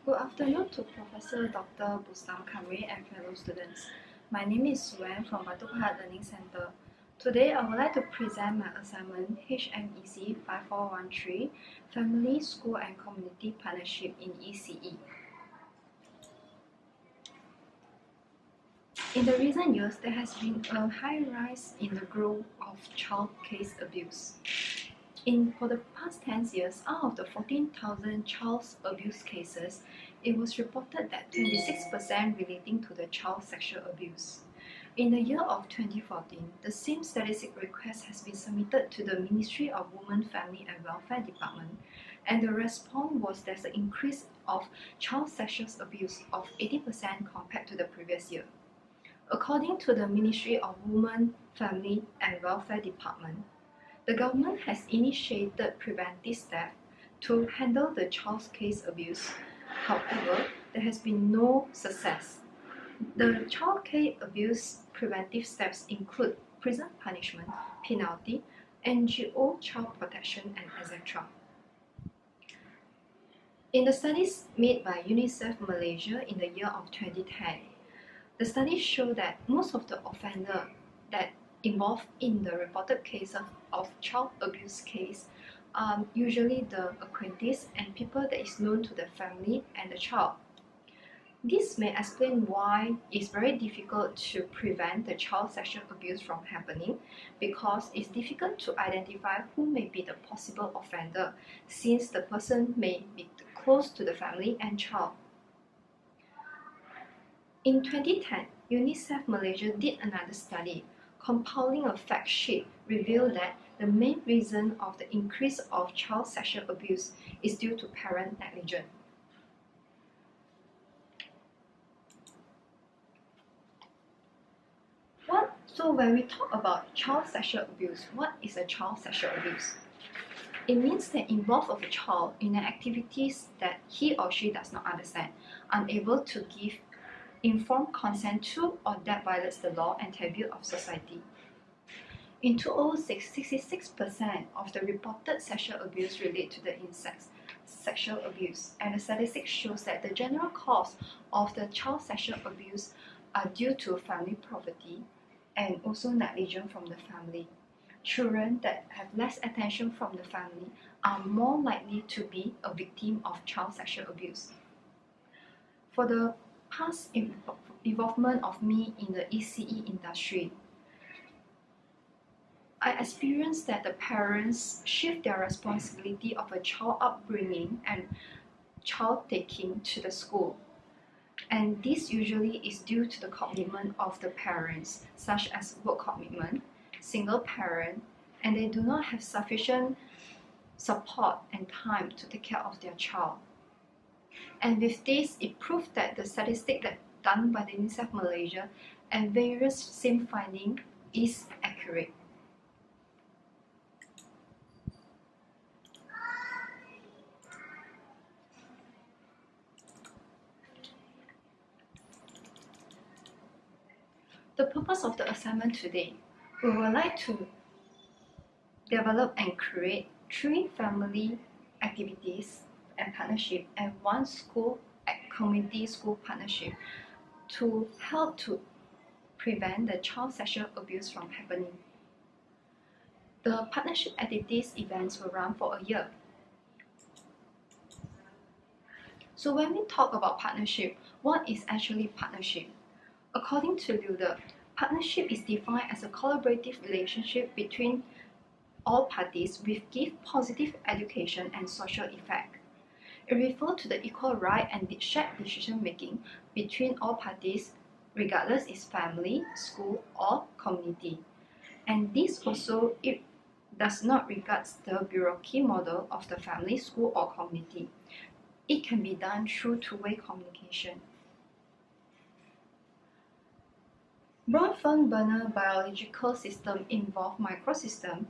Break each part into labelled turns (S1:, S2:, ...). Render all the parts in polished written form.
S1: Good afternoon to Professor Dr. Bustam Kamri and fellow students. My name is Suen from Batu Pahat Learning Center. Today, I would like to present my assignment HMEC5413 Family, School and Community Partnership in ECE. In the recent years, there has been a high rise in the growth of child case abuse. For the past 10 years, out of the 14,000 child abuse cases, it was reported that 26% relating to the child sexual abuse. In the year of 2014, the same statistic request has been submitted to the Ministry of Women, Family and Welfare Department, and the response was there's an increase of child sexual abuse of 80% compared to the previous year. According to the Ministry of Women, Family and Welfare Department, the government has initiated preventive steps to handle the child case abuse. However, there has been no success. The child case abuse preventive steps include prison punishment, penalty, NGO child protection, and etc. In the studies made by UNICEF Malaysia in the year of 2010, the studies show that most of the offenders that involved in the reported cases of child abuse case are usually the acquaintance and people that is known to the family and the child. This may explain why it's very difficult to prevent the child sexual abuse from happening, because it's difficult to identify who may be the possible offender, since the person may be close to the family and child. In 2010, UNICEF Malaysia did another study. Compiling a fact sheet revealed that the main reason of the increase of child sexual abuse is due to parent negligence. So when we talk about child sexual abuse, what is a child sexual abuse? It means that involve of a child in activities that he or she does not understand, unable to give informed consent to, or that violates the law and taboo of society. In 2006, 66% of the reported sexual abuse relate to the incest sexual abuse, and the statistics shows that the general cause of the child sexual abuse are due to family poverty and also negligence from the family. Children that have less attention from the family are more likely to be a victim of child sexual abuse. For the past involvement of me in the ECE industry, I experienced that the parents shift their responsibility of a child upbringing and child taking to the school. And this usually is due to the commitment of the parents, such as work commitment, single parent, and they do not have sufficient support and time to take care of their child. And with this, it proved that the statistic that done by the UNICEF Malaysia and various same finding is accurate. The purpose of the assignment today, we would like to develop and create 3 family activities and partnership and 1 school community school partnership to help to prevent the child sexual abuse from happening. The partnership activities events will run for a year. So when we talk about partnership, what is actually partnership? According to Luder, partnership is defined as a collaborative relationship between all parties with positive education and social effect. It refers to the equal right and shared decision making between all parties, regardless is family, school, or community. And this also, it does not regard the bureaucracy model of the family, school, or community. It can be done through two-way communication. Broad-form burner biological system involve microsystem,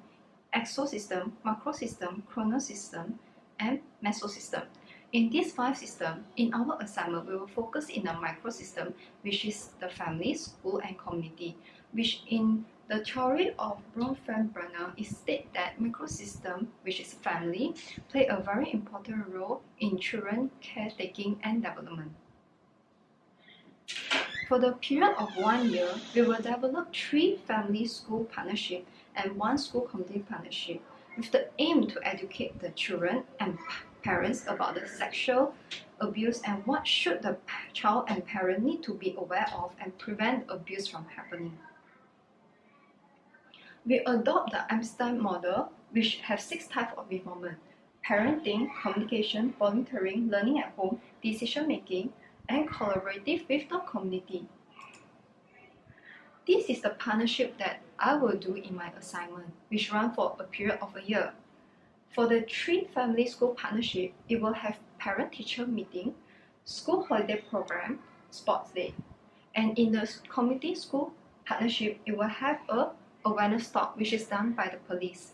S1: exosystem, macrosystem, chronosystem, and mesosystem. In these 5 systems, in our assignment, we will focus in a microsystem, which is the family, school, and community, which in the theory of Bronfenbrenner is stated that microsystem, which is family, play a very important role in children caretaking and development. For the period of 1 year, we will develop 3 family-school partnerships and 1 school-community partnership, with the aim to educate the children and parents about the sexual abuse and what should the child and parent need to be aware of and prevent abuse from happening. We adopt the Einstein model, which has 6 types of involvement: parenting, communication, volunteering, learning at home, decision-making, and collaborative with the community. This is the partnership that I will do in my assignment, which runs for a period of a year. For the 3 family school partnership, it will have parent-teacher meeting, school holiday program, sports day. And in the community school partnership, it will have a awareness talk, which is done by the police.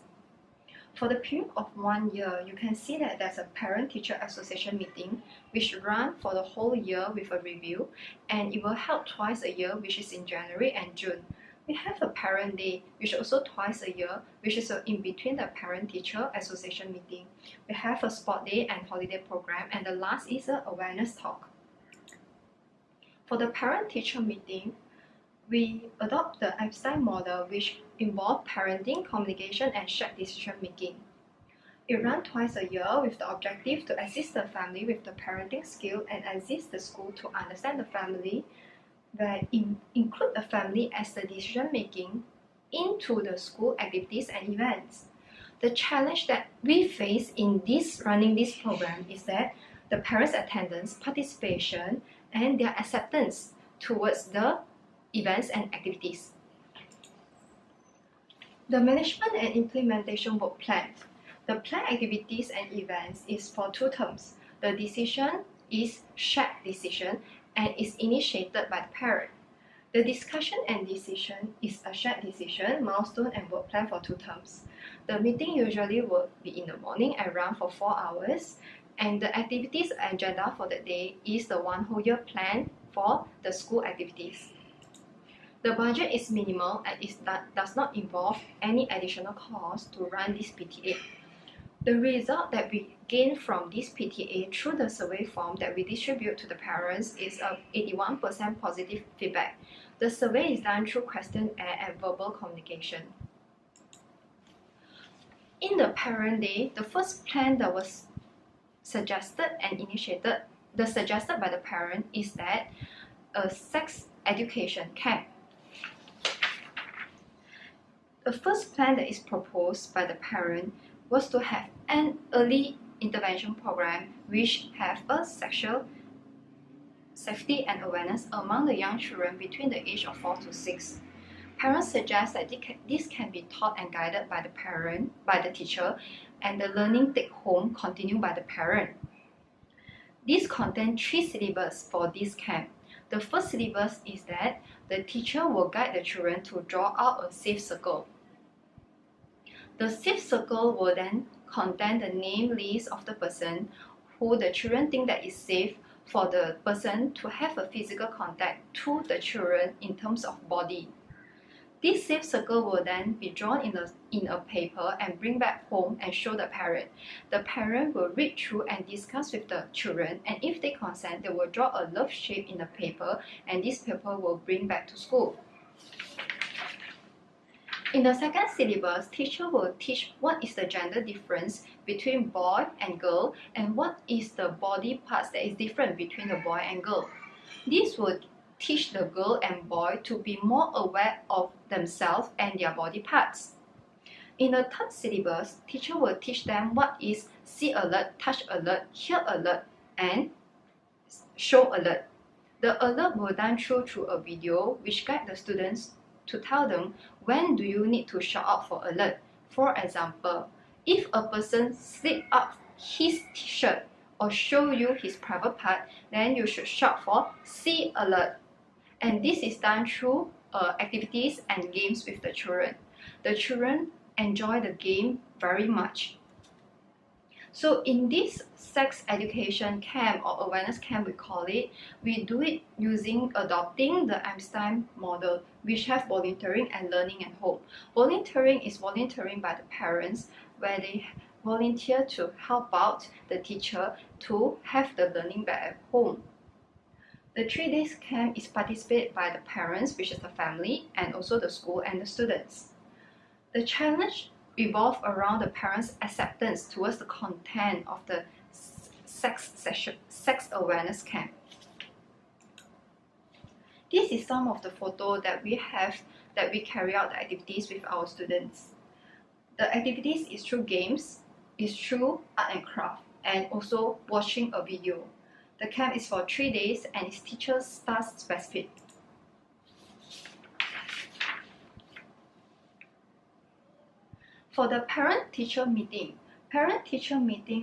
S1: For the period of 1 year, you can see that there's a parent-teacher association meeting, which runs for the whole year with a review, and it will held twice a year, which is in January and June. We have a parent day, which is also twice a year, which is in between the parent-teacher association meeting. We have a sport day and holiday program, and the last is an awareness talk. For the parent-teacher meeting, we adopt the Einstein model, which involves parenting, communication, and shared decision-making. It runs twice a year with the objective to assist the family with the parenting skill and assist the school to understand the family, where include the family as the decision-making into the school activities and events. The challenge that we face in running this program is that the parents' attendance, participation, and their acceptance towards the events and activities. The management and implementation work plan. The planned activities and events is for 2 terms. The decision is shared decision and is initiated by the parent. The discussion and decision is a shared decision, milestone, and work plan for 2 terms. The meeting usually will be in the morning and run for 4 hours, and the activities agenda for the day is the 1 whole year plan for the school activities. The budget is minimal and does not involve any additional cost to run this PTA. The result that we gain from this PTA through the survey form that we distribute to the parents is a 81% positive feedback. The survey is done through questionnaire and verbal communication. In the parent day, the first plan that was suggested by the parent is that a sex education camp. The first plan that is proposed by the parent was to have an early intervention program which have a sexual safety and awareness among the young children between the age of 4 to 6. Parents suggest that this can be taught and guided by the teacher, and the learning take home continue by the parent. This contains 3 syllabus for this camp. The first syllabus is that the teacher will guide the children to draw out a safe circle. The safe circle will then contain the name list of the person who the children think that is safe for the person to have a physical contact to the children in terms of body. This safe circle will then be drawn in a paper and bring back home and show the parent. The parent will read through and discuss with the children, and if they consent, they will draw a love shape in the paper, and this paper will bring back to school. In the second syllabus, teacher will teach what is the gender difference between boy and girl and what is the body parts that is different between the boy and girl. This will teach the girl and boy to be more aware of themselves and their body parts. In the third syllabus, teacher will teach them what is see alert, touch alert, hear alert, and show alert. The alert will done through a video which guide the students to tell them when do you need to shout out for alert. For example, if a person slip up his t-shirt or show you his private part, then you should shout for see alert. And this is done through activities and games with the children. The children enjoy the game very much. So in this sex education camp or awareness camp we call it, we do it using adopting the Einstein model, which have volunteering and learning at home. Volunteering is volunteering by the parents, where they volunteer to help out the teacher to have the learning back at home. The 3 days camp is participated by the parents, which is the family, and also the school and the students. The challenge revolve around the parents' acceptance towards the content of the sex awareness camp. This is some of the photo that we have that we carry out the activities with our students. The activities is through games, is through art and craft, and also watching a video. The camp is for 3 days and is teacher task specific. For the parent-teacher meeting,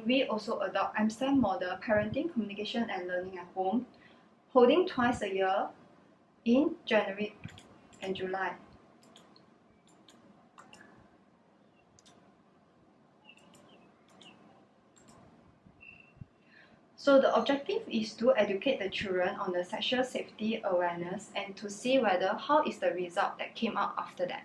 S1: we also adopt Einstein model parenting, communication and learning at home, holding twice a year in January and July. So the objective is to educate the children on the sexual safety awareness and to see whether how is the result that came out after that.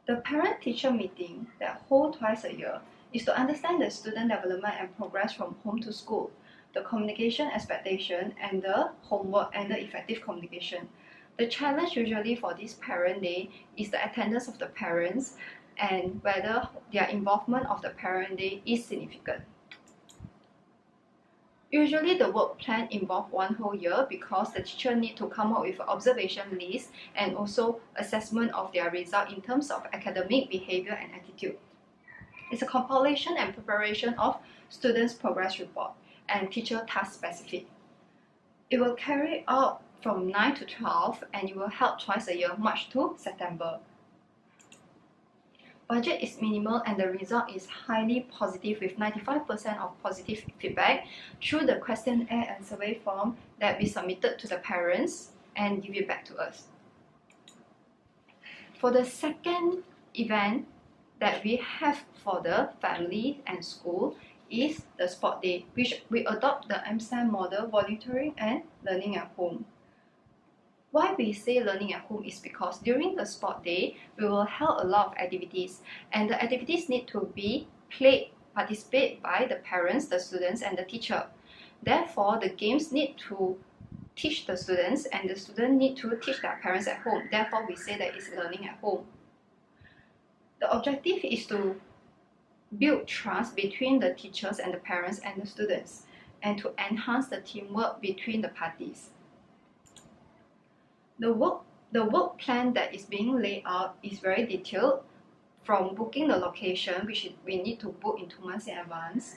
S1: The parent-teacher meeting that hold twice a year is to understand the student development and progress from home to school, the communication expectation and the homework and the effective communication. The challenge usually for this parent day is the attendance of the parents and whether their involvement of the parent day is significant. Usually the work plan involves 1 whole year because the teacher need to come up with an observation list and also assessment of their result in terms of academic, behavior and attitude. It's a compilation and preparation of students' progress report and teacher task specific. It will carry out from 9 to 12 and it will held twice a year, March to September. Budget is minimal and the result is highly positive with 95% of positive feedback through the questionnaire and survey form that we submitted to the parents and give it back to us. For the second event that we have for the family and school is the sport day, which we adopt the Einstein model volunteering and learning at home. Why we say learning at home is because during the sport day, we will have a lot of activities and the activities need to be participated by the parents, the students and the teacher. Therefore, the games need to teach the students and the students need to teach their parents at home. Therefore, we say that it's learning at home. The objective is to build trust between the teachers and the parents and the students and to enhance the teamwork between the parties. The work plan that is being laid out is very detailed, from booking the location, which we need to book in 2 months in advance,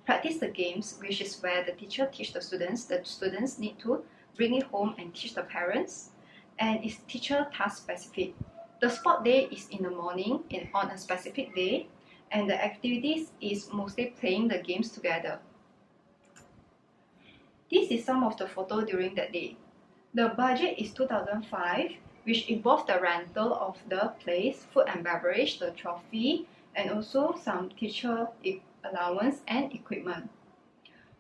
S1: practice the games, which is where the teacher teach the students need to bring it home and teach the parents, and it's teacher task specific. The sport day is in the morning on a specific day, and the activities is mostly playing the games together. This is some of the photo during that day. The budget is 2005, which involves the rental of the place, food and beverage, the trophy, and also some teacher allowance and equipment.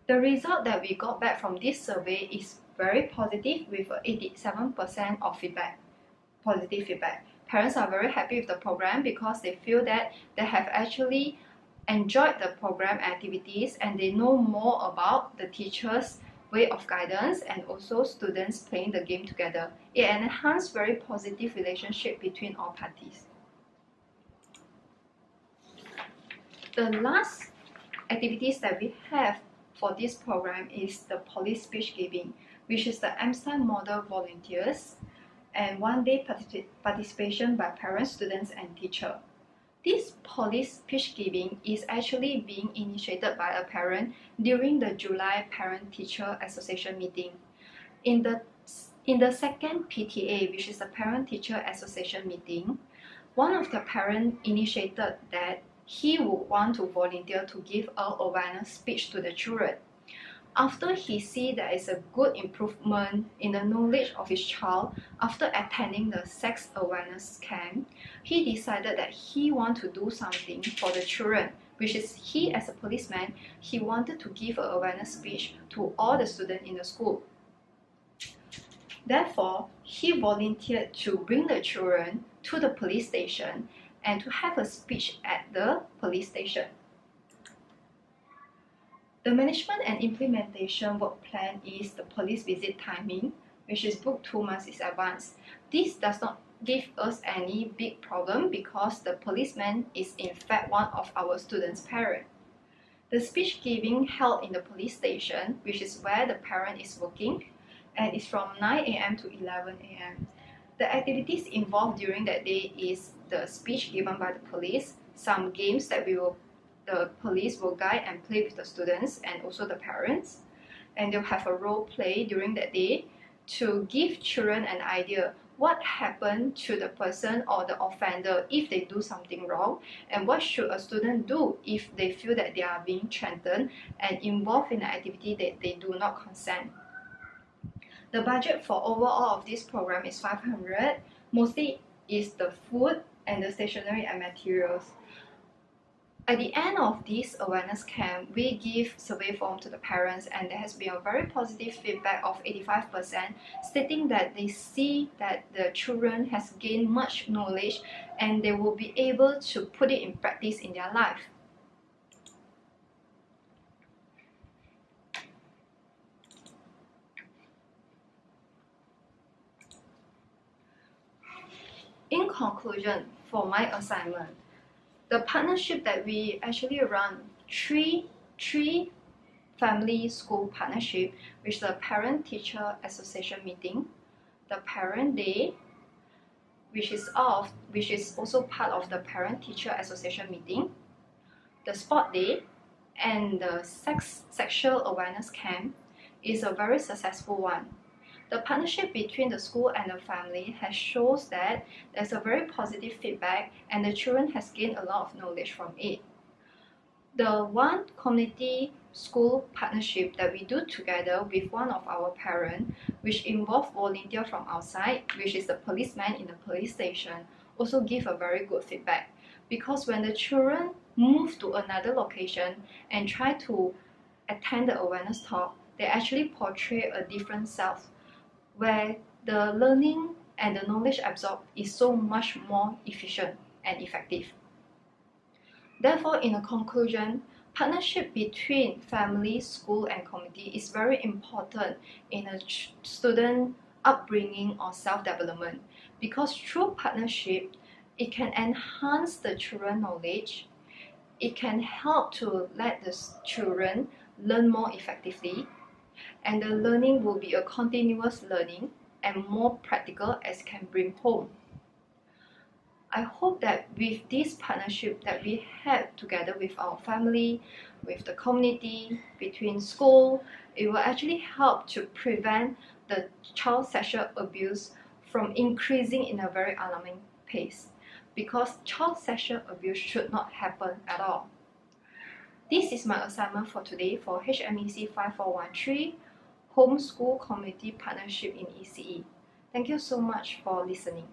S1: The result that we got back from this survey is very positive with 87% of positive feedback. Parents are very happy with the program because they feel that they have actually enjoyed the program activities and they know more about the teachers' way of guidance and also students playing the game together. It enhances very positive relationship between all parties. The last activities that we have for this program is the police speech giving, which is the Einstein model volunteers and 1 day participation by parents, students and teacher. This police speech giving is actually being initiated by a parent during the July Parent-Teacher Association meeting. In the second PTA, which is the Parent-Teacher Association meeting, one of the parents initiated that he would want to volunteer to give an awareness speech to the children. After he see there is a good improvement in the knowledge of his child after attending the sex awareness camp, he decided that he want to do something for the children, which is he as a policeman, he wanted to give an awareness speech to all the students in the school. Therefore, he volunteered to bring the children to the police station and to have a speech at the police station. The management and implementation work plan is the police visit timing, which is booked 2 months in advance. This does not give us any big problem because the policeman is in fact one of our students' parents. The speech giving held in the police station, which is where the parent is working, and is from 9 a.m. to 11 a.m. The activities involved during that day is the speech given by the police, some games that the police will guide and play with the students and also the parents, and they'll have a role play during that day to give children an idea what happened to the person or the offender if they do something wrong, and what should a student do if they feel that they are being threatened and involved in an activity that they do not consent. The budget for overall of this program is 500, mostly is the food and the stationery and materials. At the end of this awareness camp, we give survey form to the parents, and there has been a very positive feedback of 85%, stating that they see that the children has gained much knowledge and they will be able to put it in practice in their life. In conclusion, for my assignment, the partnership that we actually run, three family school partnership, which is the parent-teacher association meeting, the parent day, which is also part of the parent-teacher association meeting, the sport day, and the sexual awareness camp is a very successful one. The partnership between the school and the family has shows that there's a very positive feedback and the children has gained a lot of knowledge from it. The one community school partnership that we do together with one of our parents, which involve volunteer from outside, which is the policeman in the police station, also give a very good feedback, because when the children move to another location and try to attend the awareness talk, they actually portray a different self, where the learning and the knowledge absorbed is so much more efficient and effective. Therefore, in a conclusion, partnership between family, school, and community is very important in a student upbringing or self-development, because through partnership, it can enhance the children's knowledge, it can help to let the children learn more effectively, and the learning will be a continuous learning and more practical as can bring home. I hope that with this partnership that we have together with our family, with the community, between school, it will actually help to prevent the child sexual abuse from increasing in a very alarming pace, because child sexual abuse should not happen at all. This is my assignment for today for HMEC5413, Homeschool Community Partnership in ECE. Thank you so much for listening.